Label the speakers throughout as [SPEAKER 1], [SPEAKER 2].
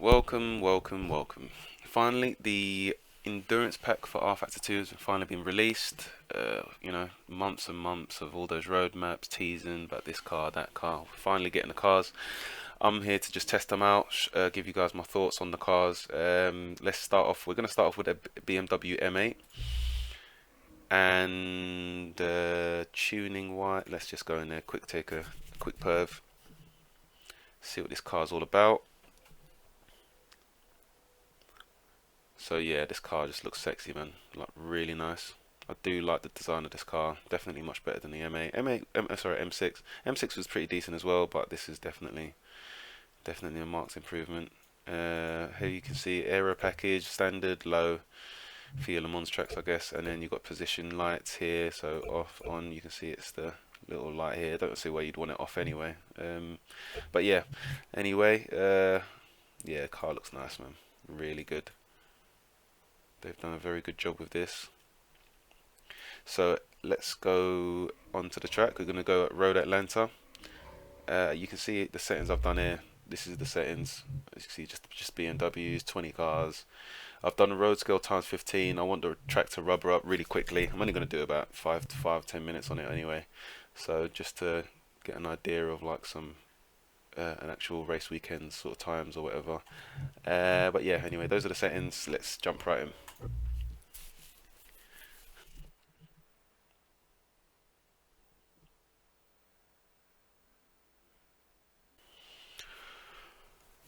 [SPEAKER 1] Welcome. Finally, the Endurance Pack for rFactor 2 has finally been released. Months and months of all those roadmaps, teasing about this car, that car. Finally getting the cars. I'm here to just test them out, give you guys my thoughts on the cars. Let's start off. We're going to start off with a BMW M8. And tuning wise, let's just go in there, take a quick perv, see what this car's all about. So yeah, this car just looks sexy, man. Like really nice. I do like the design of this car. Definitely much better than the M8. M6. M6 was pretty decent as well, but this is definitely a marked improvement. Here you can see aero package, standard, low for your Le Mans tracks, I guess. And then you've got position lights here, so off, on. You can see it's the little light here. Don't see why you'd want it off anyway. But yeah, anyway, yeah, car looks nice, man. Really good. They've done a very good job with this. So let's go onto the track. We're going to go at Road Atlanta. You can see the settings I've done here. This is the settings. As you can see, just BMWs, 20 cars. I've done a road scale times 15. I want the track to rubber up really quickly. I'm only going to do about 10 minutes on it anyway. So just to get an idea of like some an actual race weekend sort of times or whatever. But yeah, anyway, those are the settings. Let's jump right in.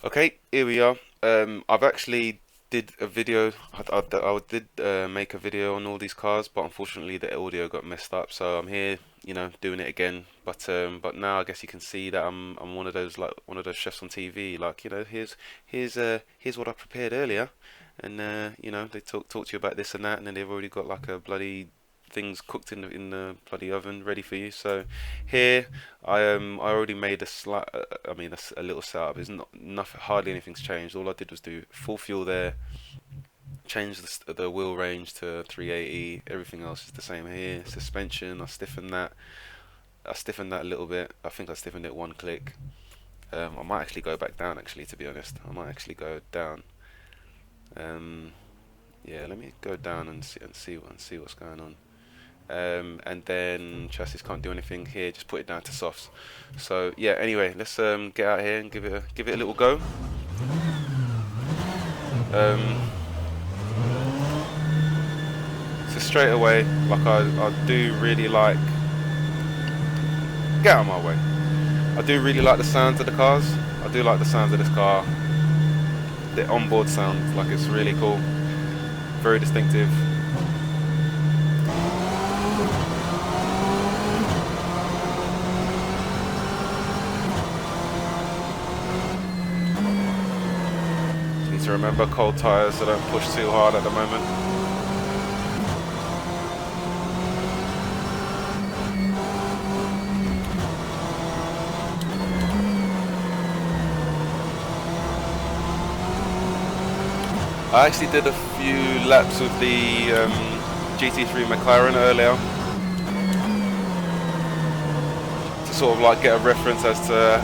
[SPEAKER 1] Okay, here we are. I've actually did a video. I did make a video on all these cars, but unfortunately the audio got messed up. So I'm here, doing it again. But now I guess you can see that I'm one of those chefs on TV. Like, here's what I prepared earlier, and they talk to you about this and that, and then they've already got like a bloody things cooked in the bloody oven ready for you. So here I already made a little setup. It's not nothing, hardly anything's changed. All I did was do full fuel there, change the wheel range to 380. Everything else is the same here. Suspension, I stiffened that a little bit. I think I stiffened it one click. I might actually go back down, actually, to be honest. I might actually go down. Yeah, let me go down and see what's going on. And then chassis can't do anything here, just put it down to softs. So yeah, anyway, let's get out here and give it a little go. So straight away, like I do really like, get out of my way. I do really like the sounds of the cars. I do like the sounds of this car. The onboard sound, like, it's really cool, very distinctive. To remember cold tires, so don't push too hard at the moment. I actually did a few laps with the GT3 McLaren earlier to sort of like get a reference as to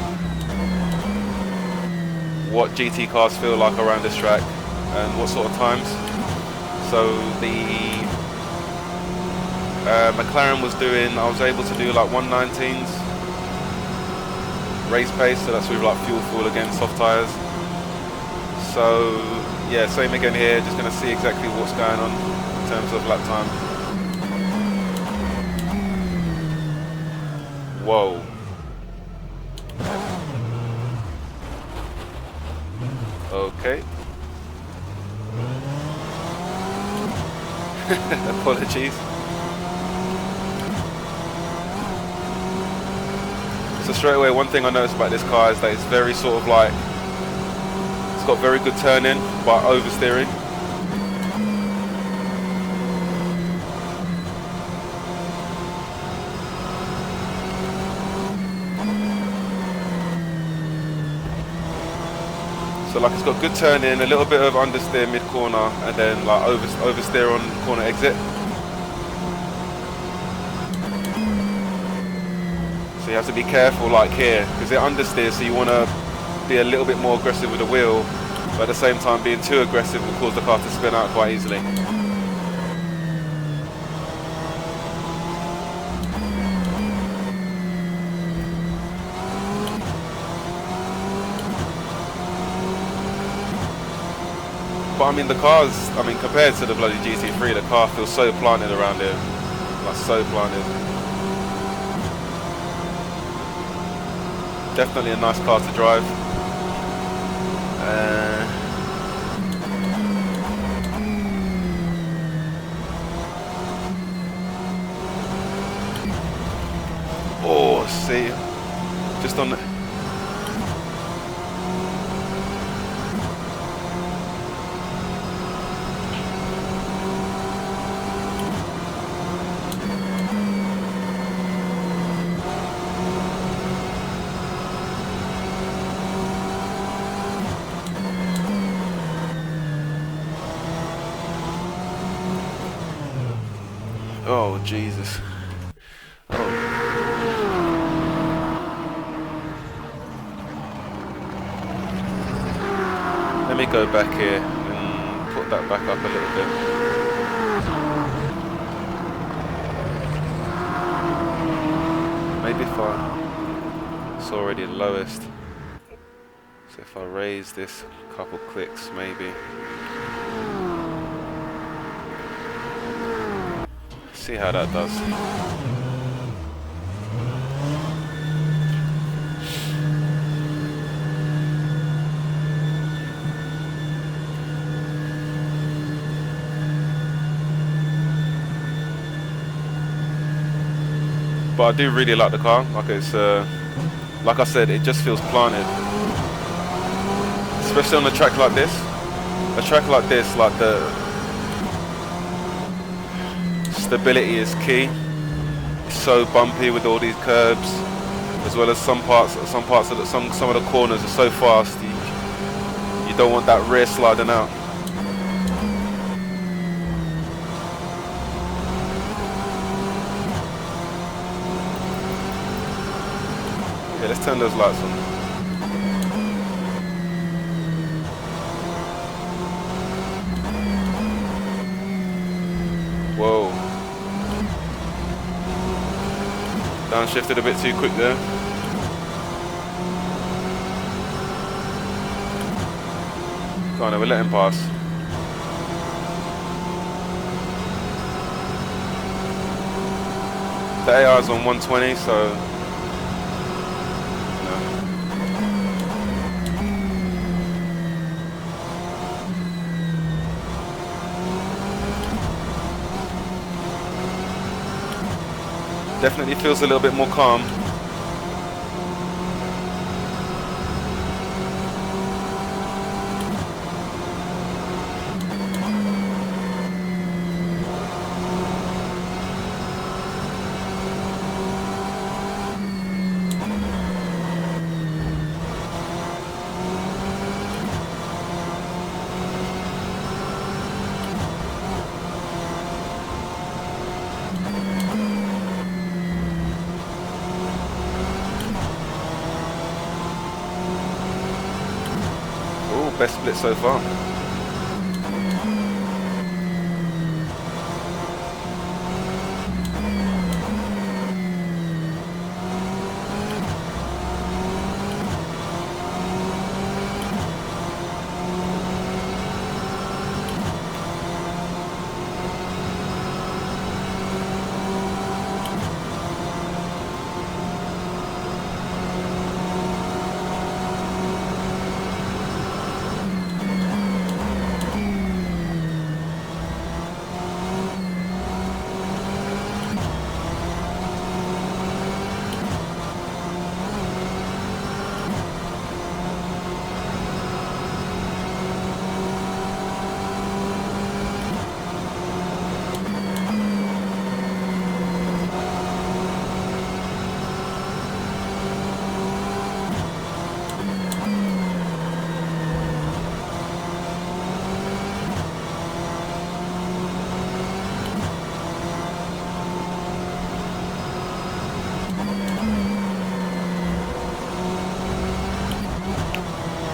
[SPEAKER 1] what GT cars feel like around this track and what sort of times. So the McLaren was doing, I was able to do like 119s race pace, so that's with like fuel again, soft tires. So yeah, same again here, just going to see exactly what's going on in terms of lap time. Whoa. Okay. Apologies. So straight away, one thing I noticed about this car is that it's very sort of like, it's got very good turning, but oversteering. So like, it's got good turning, a little bit of understeer mid corner, and then like oversteer on corner exit. So you have to be careful like here, because it understeers, so you want to be a little bit more aggressive with the wheel but at the same time being too aggressive will cause the car to spin out quite easily. But I mean the cars, I mean compared to the bloody GT3, the car feels so planted around here, like so planted. Definitely a nice car to drive. Oh, see, just on the... Oh, Jesus. Oh. Let me go back here and put that back up a little bit. Maybe if it's already the lowest. So if I raise this a couple clicks, maybe. See how that does. But I do really like the car. Like it's, like I said, it just feels planted. Especially on a track like this. A track like this, like the stability is key. It's so bumpy with all these curbs, as well as some of the corners are so fast. You don't want that rear sliding out. Yeah, let's turn those lights on. Whoa. Downshifted a bit too quick there. Go on, we'll let him pass. The AR's on 120, so definitely feels a little bit more calm. Best split so far.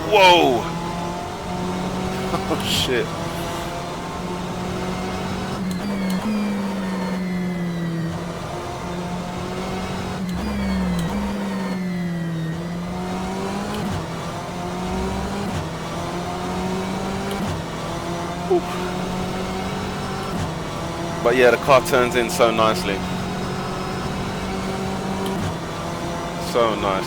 [SPEAKER 1] Whoa! Oh shit. But yeah, the car turns in so nicely. So nice.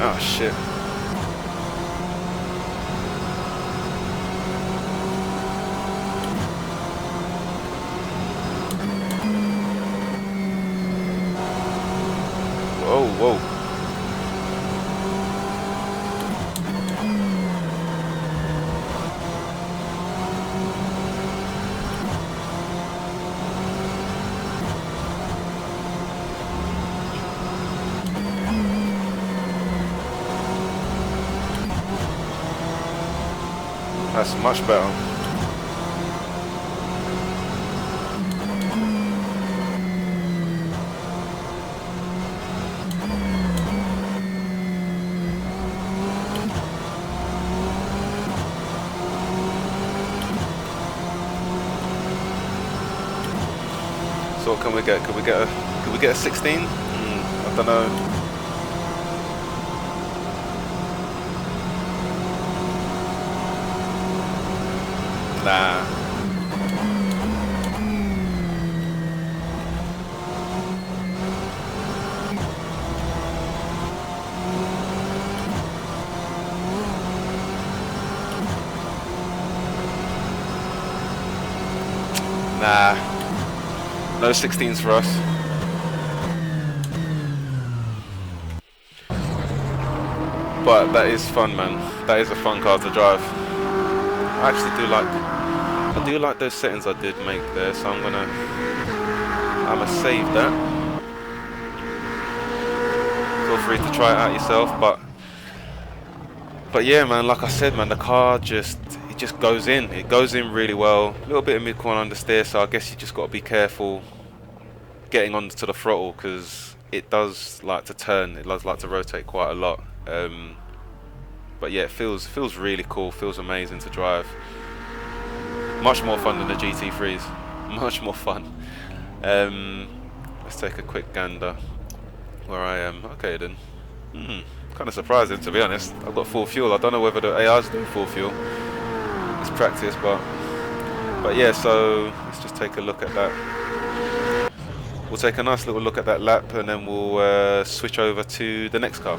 [SPEAKER 1] Oh shit. Whoa, whoa. That's much better. So what can we get? Could we get a 16? I don't know. Nah. Nah. No 16s for us. But that is fun, man. That is a fun car to drive. I actually do like those settings I did make there, so I'm gonna save that. Feel free to try it out yourself, but yeah, man, like I said, man, the car just goes in. It goes in really well. A little bit of mid-corner understeer, so I guess you just got to be careful getting onto the throttle because it does like to turn. It does like to rotate quite a lot. But yeah, it feels really cool. Feels amazing to drive. Much more fun than the GT3s. Much more fun. Let's take a quick gander where I am. Okay then. Kind of surprising, to be honest. I've got full fuel. I don't know whether the AR's doing full fuel. It's practice, but yeah. So let's just take a look at that. We'll take a nice little look at that lap, and then we'll switch over to the next car.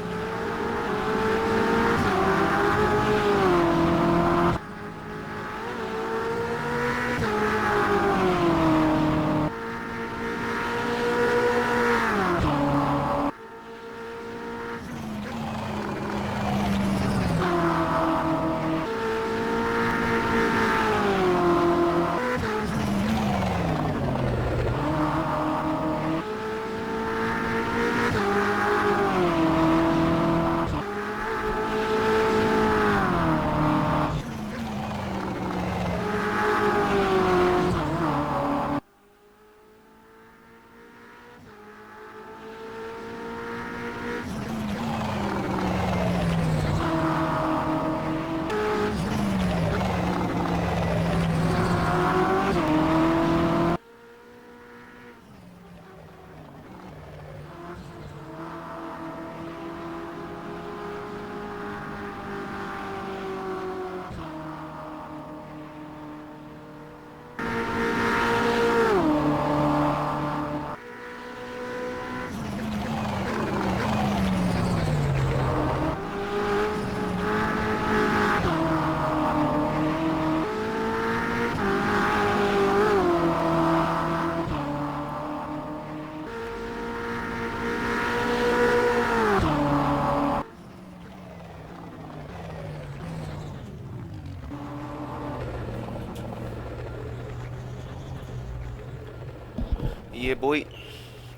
[SPEAKER 1] Yeah, boy.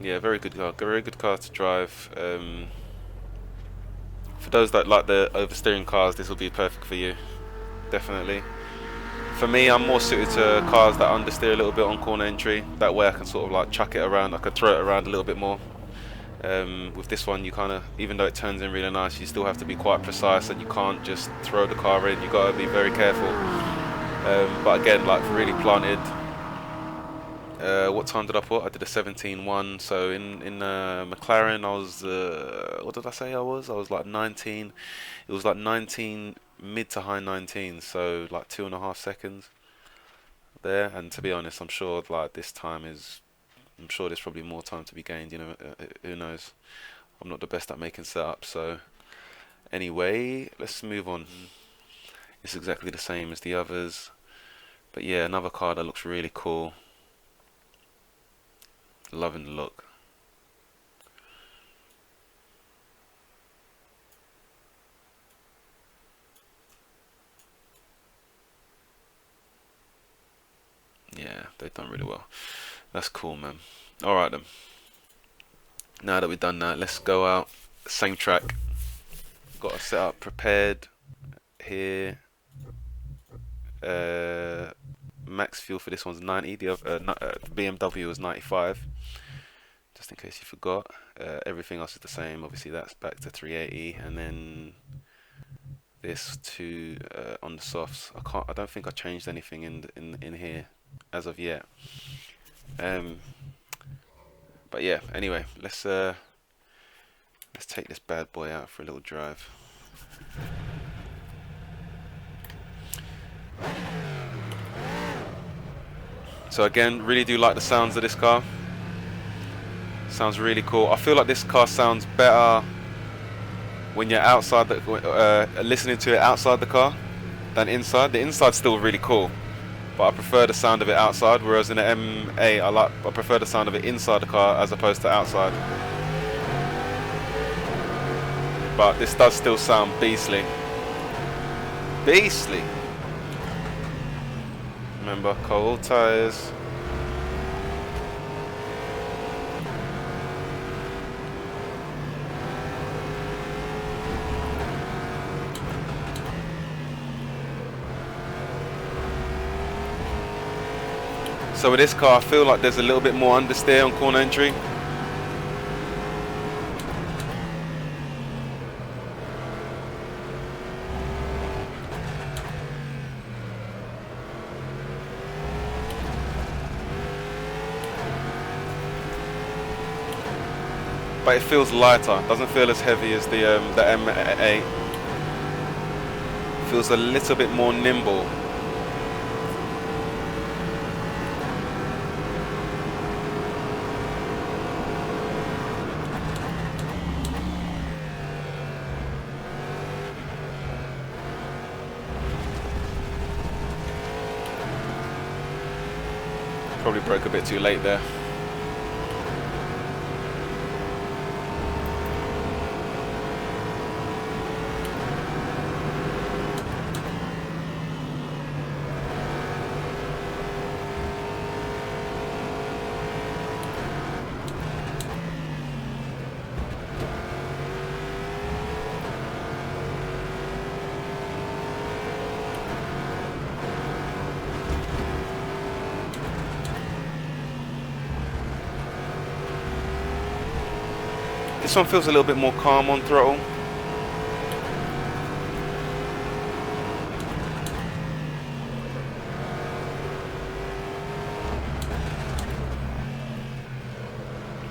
[SPEAKER 1] Yeah, very good car to drive. For those that like the oversteering cars, this will be perfect for you, definitely. For me, I'm more suited to cars that understeer a little bit on corner entry. That way I can sort of like chuck it around, I can throw it around a little bit more. With this one, you kind of, even though it turns in really nice, you still have to be quite precise, and you can't just throw the car in. You got to be very careful. But again, like really planted. What time did I put? I did a 17.1. So in McLaren, I was what did I say I was? I was like 19. It was like 19, mid to high 19. So like 2.5 seconds there. And to be honest, I'm sure like this time is. I'm sure there's probably more time to be gained. You know, who knows? I'm not the best at making setups. So anyway, let's move on. It's exactly the same as the others. But yeah, another car that looks really cool. Loving the look. Yeah, they've done really well. That's cool, man. Alright then. Now that we've done that, let's go out. Same track. Got a setup prepared here. Max fuel for this one's 90. The BMW was 95. Just in case you forgot. Everything else is the same. Obviously, that's back to 380, and then this to on the softs. I don't think I changed anything in here as of yet. But yeah. Anyway, let's take this bad boy out for a little drive. So again, really do like the sounds of this car. Sounds really cool. I feel like this car sounds better when you're outside listening to it outside the car than inside. The inside's still really cool, but I prefer the sound of it outside. Whereas in the M8, I prefer the sound of it inside the car as opposed to outside. But this does still sound beastly. Beastly. Remember, cold tires. So with this car, I feel like there's a little bit more understeer on corner entry. But it feels lighter, doesn't feel as heavy as the M8. Feels a little bit more nimble. Probably broke a bit too late there. This one feels a little bit more calm on throttle.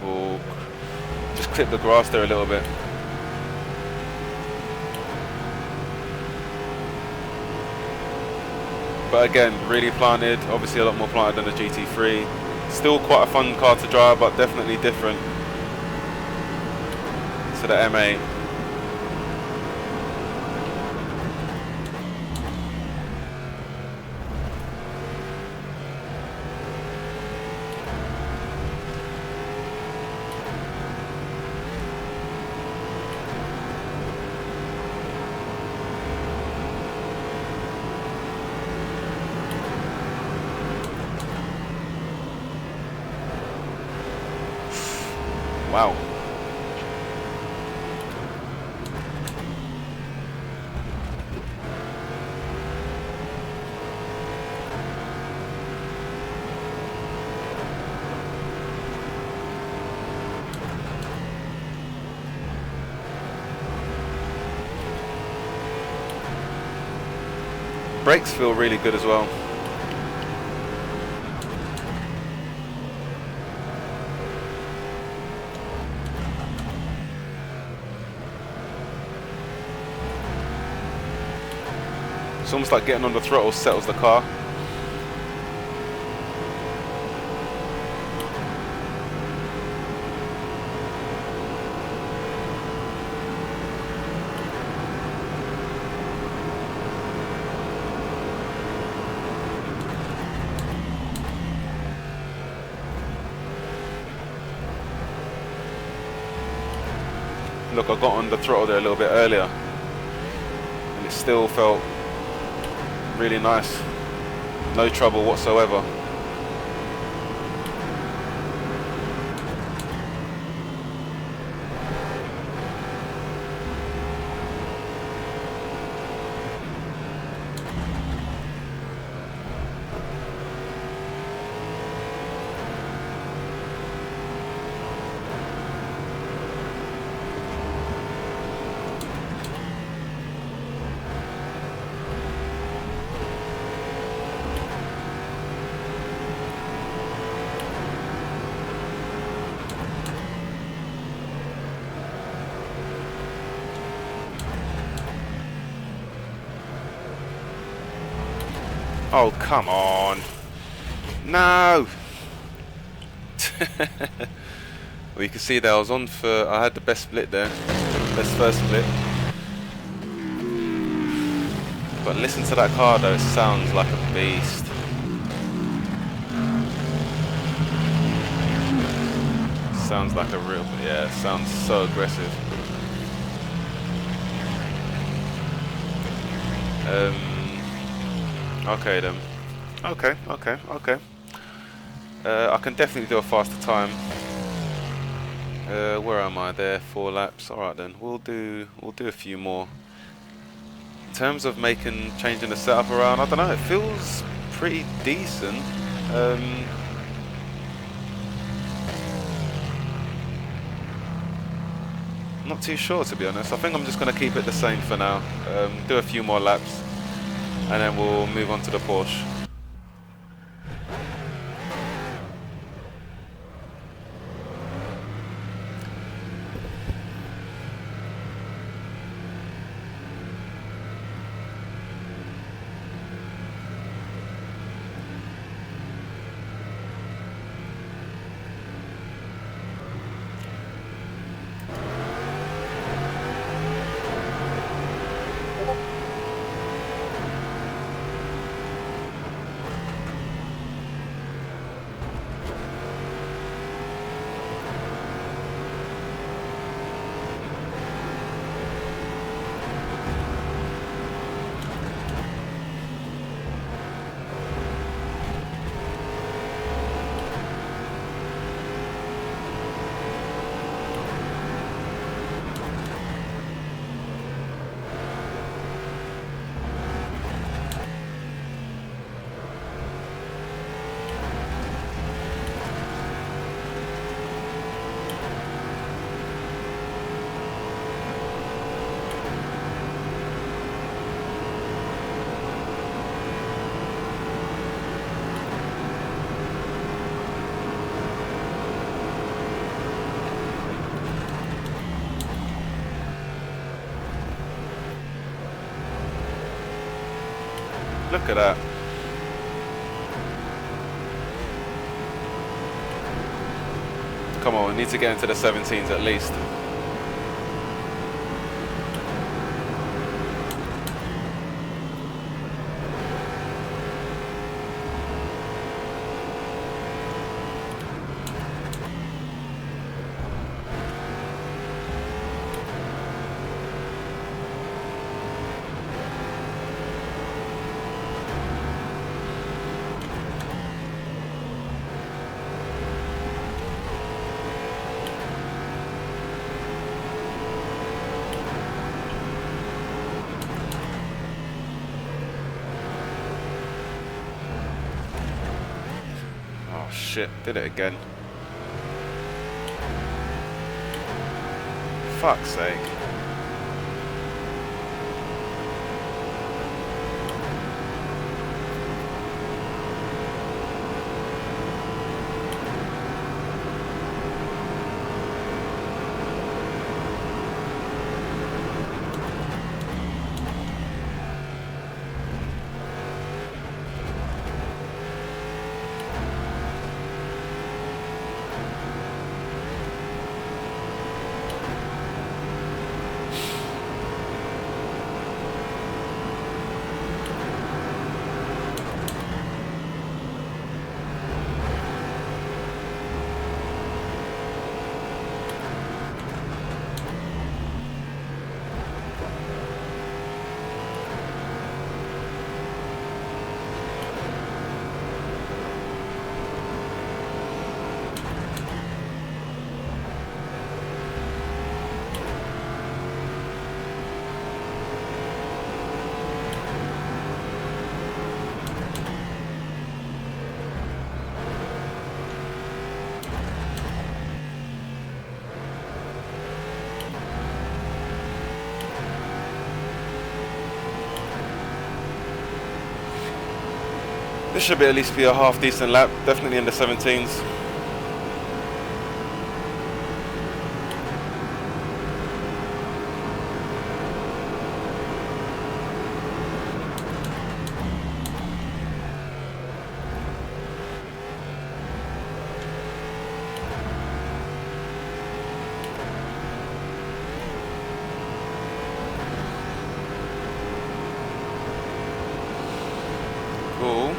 [SPEAKER 1] Oh, just clip the grass there a little bit. But again, really planted, obviously a lot more planted than the GT3. Still quite a fun car to drive, but definitely different to the M8. Wow. brakes feel really good as well. It's almost like getting on the throttle settles the car. Look, I got on the throttle there a little bit earlier and it still felt really nice. No trouble whatsoever. Oh, come on. No. Well, you can see that I was on for, I had the best split there. Best first split. But listen to that car though, it sounds like a beast. Sounds like a real, yeah, it sounds so aggressive. Okay then. Okay. I can definitely do a faster time. Where am I? There, 4 laps. All right then. We'll do a few more. In terms of changing the setup around, I don't know. It feels pretty decent. Not too sure, to be honest. I think I'm just going to keep it the same for now. Do a few more laps. And then we'll move on to the Porsche. Look at that. Come on, we need to get into the 17s at least. Shit, did it again. Fuck's sake. This should be at least be a half decent lap, definitely in the 17s. Cool.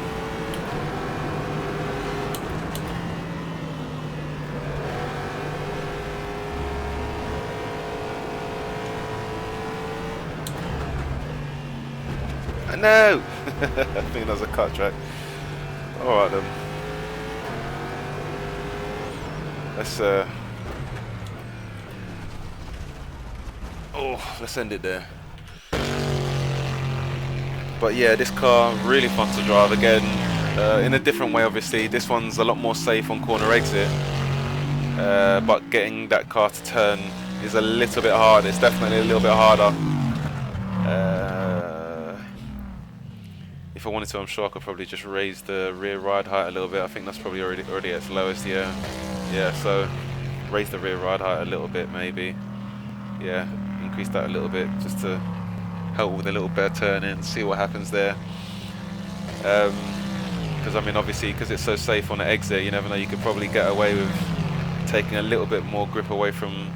[SPEAKER 1] No! I think that was a cut track. Alright then. Let's end it there. But yeah, this car really fun to drive again, in a different way obviously. This one's a lot more safe on corner exit, but getting that car to turn is a little bit hard. It's definitely a little bit harder. If I wanted to, I'm sure I could probably just raise the rear ride height a little bit. I think that's probably already at its lowest. Yeah, so raise the rear ride height a little bit maybe. Yeah, increase that a little bit just to help with a little better turn in, see what happens there. Because I mean, obviously, because it's so safe on the exit, you never know, you could probably get away with taking a little bit more grip away from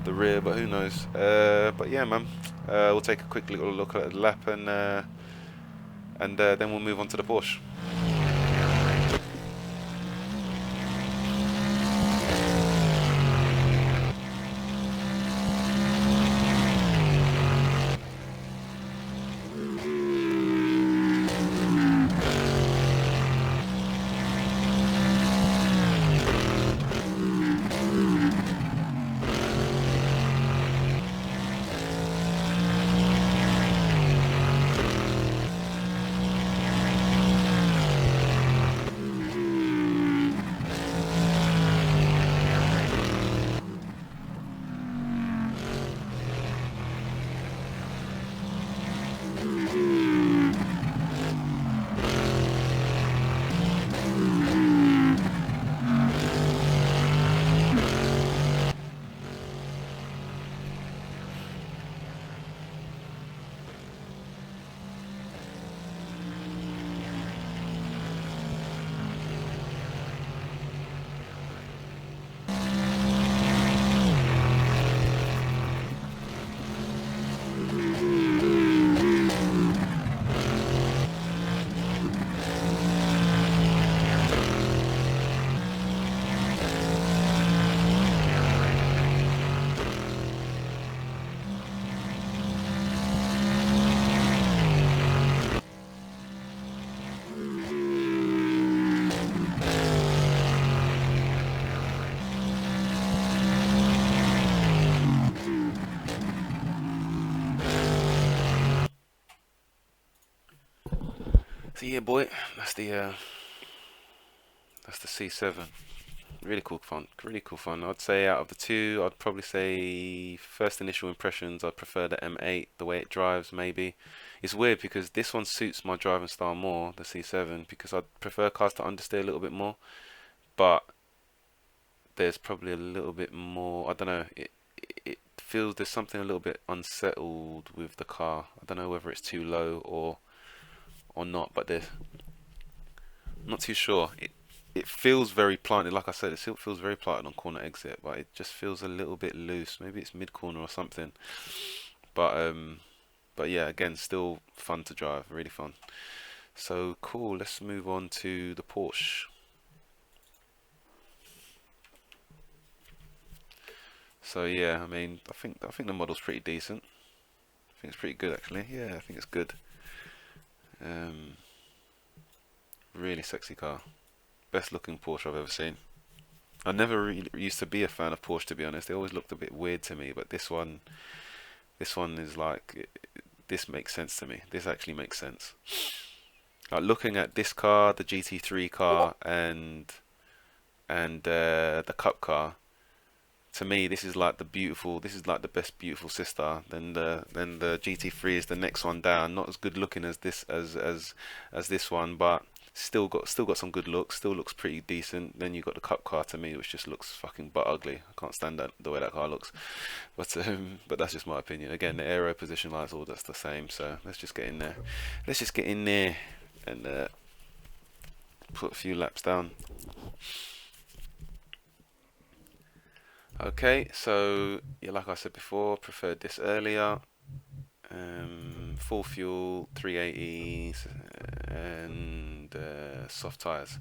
[SPEAKER 1] the rear, but who knows. But yeah, man, we'll take a quick little look at the lap, and then we'll move on to the Porsche. So yeah, boy, that's the C7. Really cool fun. Really cool fun. I'd say out of the two, I'd probably say first initial impressions, I'd prefer the M8, the way it drives maybe. It's weird because this one suits my driving style more, the C7, because I'd prefer cars to understeer a little bit more. But there's probably a little bit more, I don't know, it feels there's something a little bit unsettled with the car. I don't know whether it's too low or not, but I'm not too sure. It feels very planted, like I said, it still feels very planted on corner exit, but it just feels a little bit loose. Maybe it's mid corner or something. But yeah, again, still fun to drive, really fun. So cool. Let's move on to the Porsche. So yeah, I mean, I think the model's pretty decent. I think it's pretty good actually. Yeah, I think it's good. Really sexy car. Best looking Porsche I've ever seen. I never really used to be a fan of Porsche, to be honest. They always looked a bit weird to me, but this one is like, this makes sense to me. This actually makes sense. Like looking at this car, the GT3 car, and the Cup car. To me, this is like the best beautiful sister. Then the GT3 is the next one down. Not as good looking as this one, but Still got some good looks. Still looks pretty decent. Then you got the Cup car to me, which just looks fucking butt ugly. I can't stand the way that car looks. But that's just my opinion. Again, the aero position lights, all that's the same. So let's just get in there. Let's just get in there and put a few laps down. Okay, so yeah, like I said before, preferred this earlier. Full fuel, 380s, and soft tires.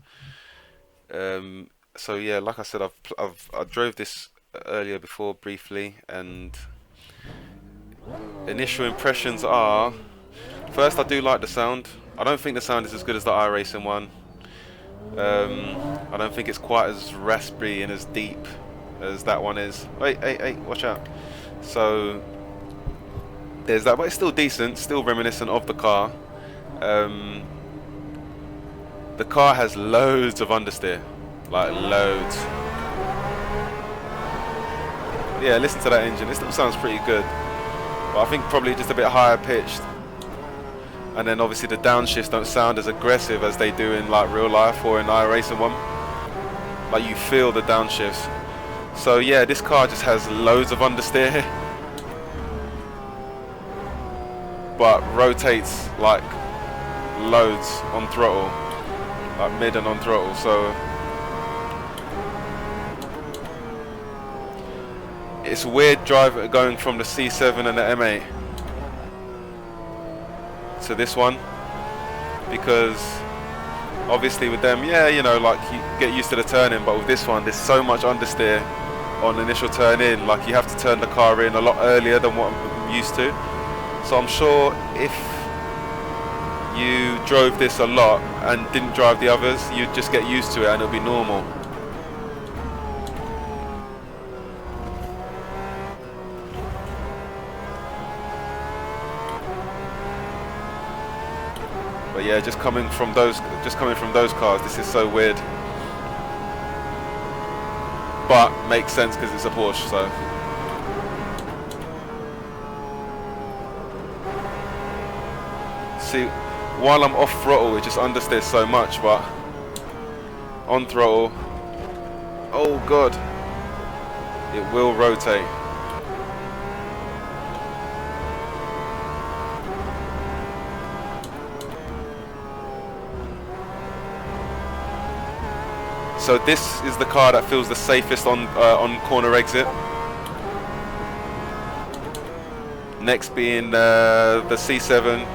[SPEAKER 1] So yeah, like I said, I drove this earlier before briefly, and initial impressions are, first, I do like the sound. I don't think the sound is as good as the iRacing one. I don't think it's quite as raspy and as deep as that one is. Hey, watch out. So there's that, but it's still decent, still reminiscent of the car. The car has loads of understeer, like loads. Yeah, listen to that engine, it still sounds pretty good, but I think probably just a bit higher pitched. And then obviously the downshifts don't sound as aggressive as they do in like real life or in iRacing one. Like you feel the downshifts. So yeah, this car just has loads of understeer, but rotates like loads on throttle, like mid and on throttle. So it's weird going from the C7 and the M8 to this one, because obviously with them, yeah, you know, like you get used to the turning, but with this one there's so much understeer on initial turn in, like you have to turn the car in a lot earlier than what I'm used to. So I'm sure if you drove this a lot and didn't drive the others, you'd just get used to it and it'll be normal. But yeah, just coming from those cars, this is so weird. But makes sense because it's a Porsche, so. See, while I'm off throttle, it just understeers so much, but on throttle, oh god, it will rotate. So this is the car that feels the safest on corner exit. Next being the C7,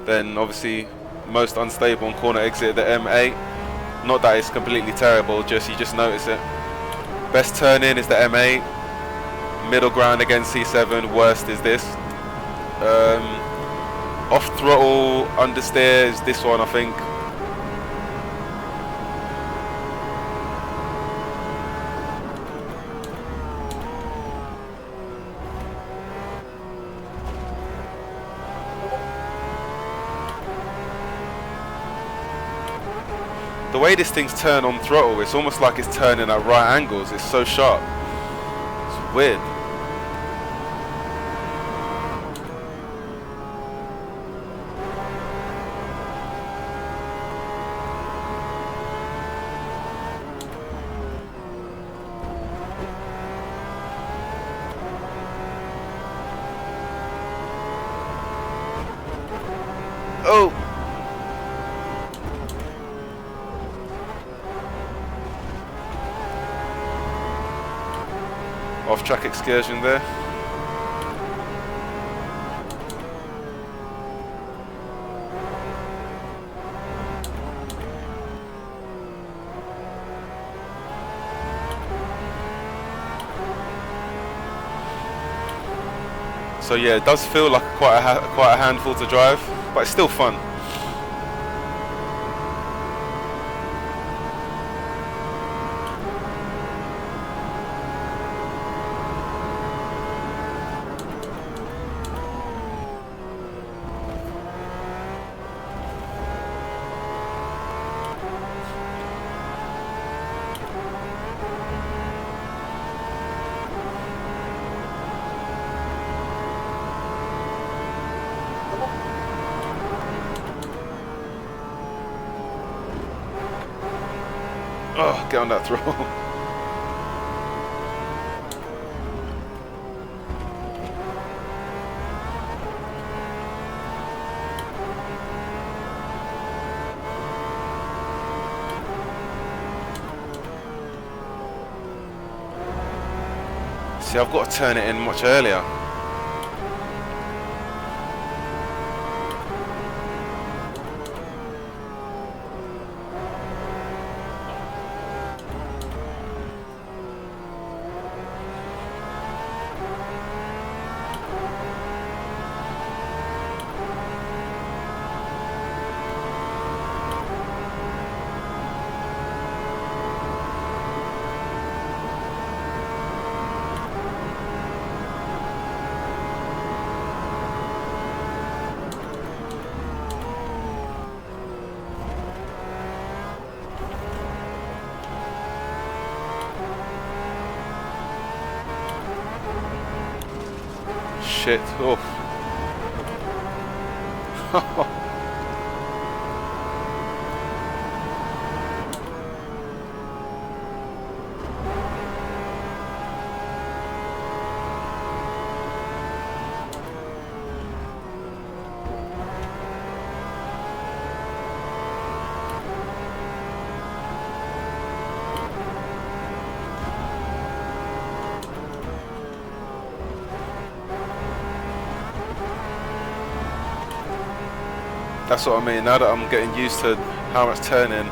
[SPEAKER 1] then obviously most unstable on corner exit, the M8. Not that it's completely terrible, just you just notice it. Best turn in is the M8. Middle ground again C7. Worst is this. Off throttle understeer is this one, I think. The way this thing's turned on throttle, it's almost like it's turning at right angles. It's so sharp. It's weird. Oh! Off-track excursion there. So yeah, it does feel like quite a handful to drive, but it's still fun. Oh, get on that throttle. See, I've got to turn it in much earlier. Shit. Oh. That's what I mean, now that I'm getting used to how much turning.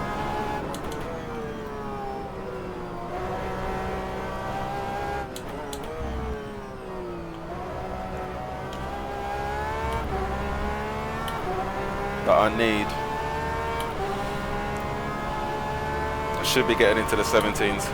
[SPEAKER 1] That I need. I should be getting into the 17s.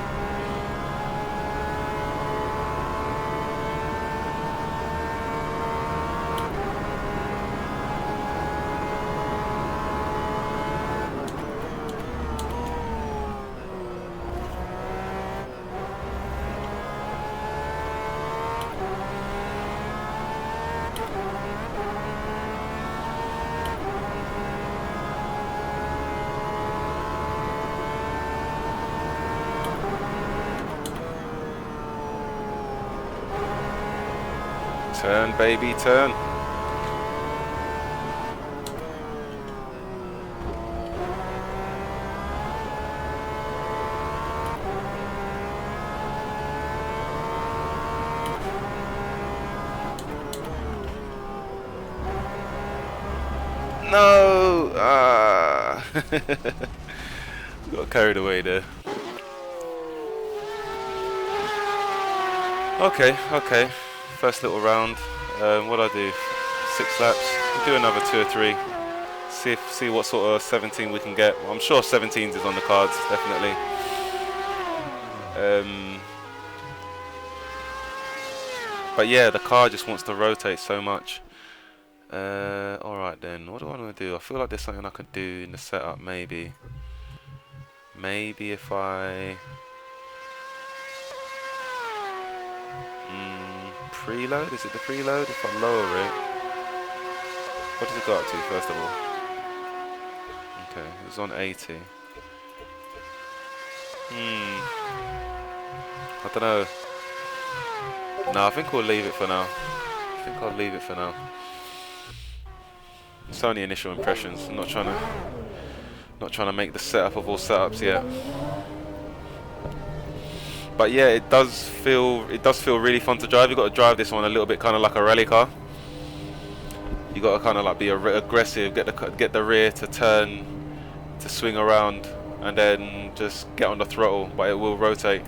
[SPEAKER 1] Turn, baby, turn. No! Ah! Got carried away there. Okay, okay. First little round. What do I do? 6 laps. We'll do another 2 or 3. See what sort of 17 we can get. Well, I'm sure 17s is on the cards, definitely. But yeah, the car just wants to rotate so much. Alright then, what do I want to do? I feel like there's something I could do in the setup, maybe. Maybe if I... preload? Is it the preload? If I lower it... What does it go up to, first of all? Okay, it was on 80. I don't know. No, I think we'll leave it for now. I think I'll leave it for now. It's only initial impressions. I'm not trying to make the setup of all setups yet. But yeah, it does feel really fun to drive. You've got to drive this one a little bit kind of like a rally car. You got to kind of like be aggressive, get the rear to turn, to swing around, and then just get on the throttle. But it will rotate.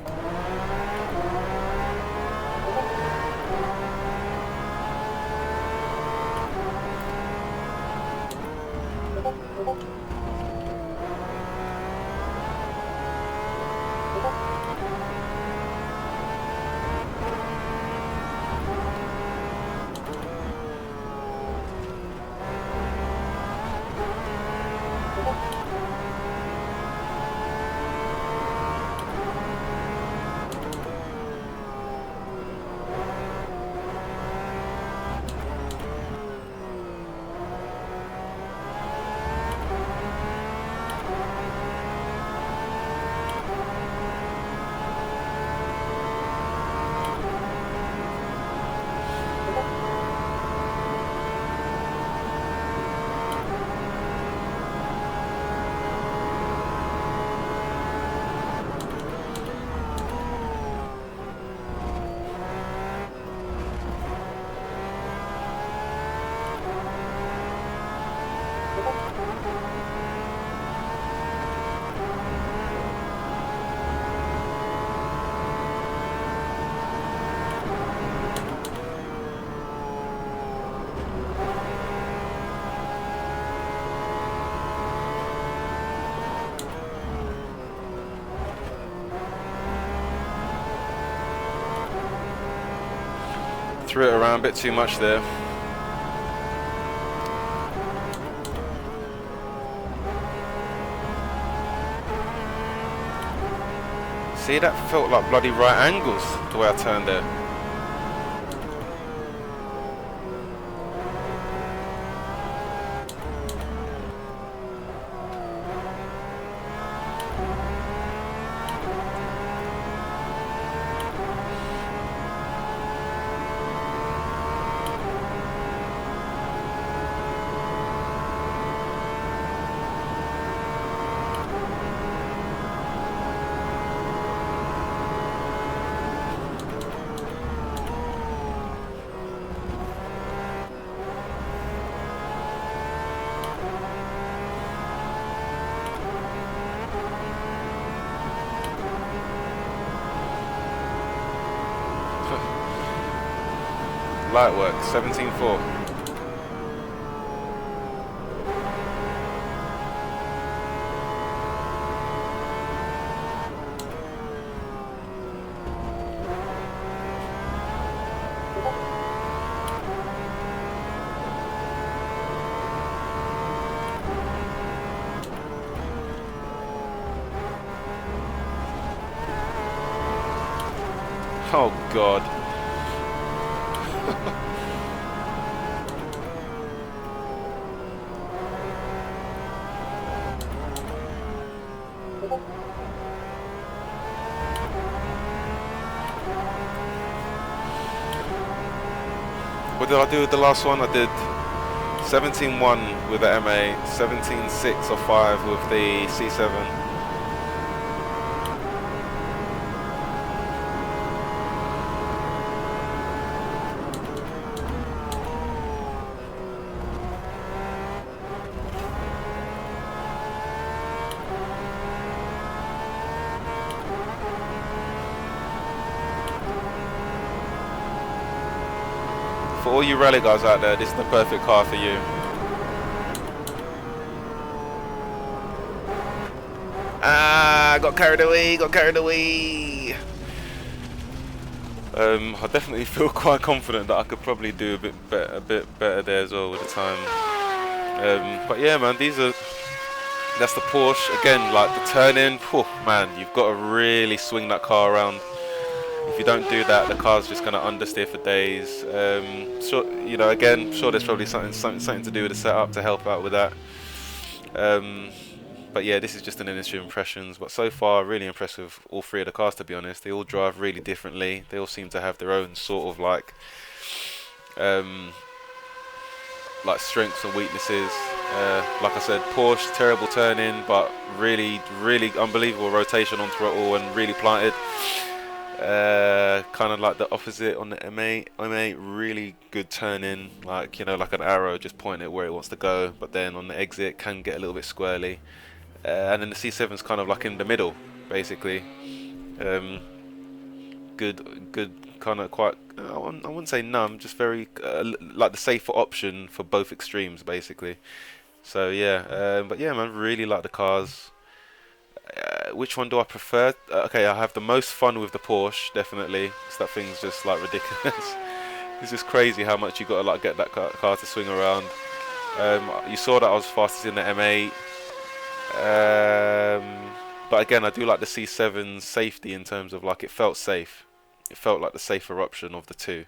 [SPEAKER 1] Threw it around a bit too much there. See, that felt like bloody right angles the way I turned there. Light work, 17.4. Oh God. What did I do with the last one? I did 17.1 with the M8, 17.6 or 5 with the C7. For all you rally guys out there, this is the perfect car for you. Ah, got carried away. I definitely feel quite confident that I could probably do a bit better there as well with the time. But yeah, man, that's the Porsche again. Like the turn-in, man, you've got to really swing that car around. If you don't do that, the car's just going to understeer for days. So, you know, again, sure there's probably something to do with the setup to help out with that. But yeah, this is just an initial impressions. But so far, really impressed with all three of the cars, to be honest. They all drive really differently. They all seem to have their own sort of like strengths and weaknesses. Like I said, Porsche, terrible turn-in, but really unbelievable rotation on throttle and really planted. Kind of like the opposite on the M8, really good turn-in, like, you know, like an arrow, just pointing it where it wants to go, but then on the exit can get a little bit squirrely. And then the C7's kind of like in the middle, basically. Good kind of quite, I wouldn't say numb, just very like the safer option for both extremes, basically. So yeah, but yeah, man, really like the cars. Which one do I prefer? Okay, I have the most fun with the Porsche, definitely, because that thing's just like ridiculous. It's just crazy how much you got to like get that car to swing around. You saw that I was fastest in the M8. But again, I do like the C7's safety in terms of like it felt safe. It felt like the safer option of the two.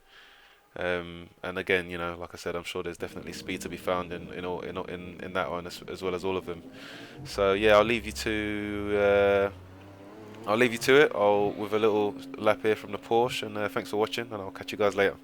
[SPEAKER 1] And again, you know, like I said, I'm sure there's definitely speed to be found in that one as well as all of them. So yeah, I'll leave you to it. With a little lap here from the Porsche, and thanks for watching, and I'll catch you guys later.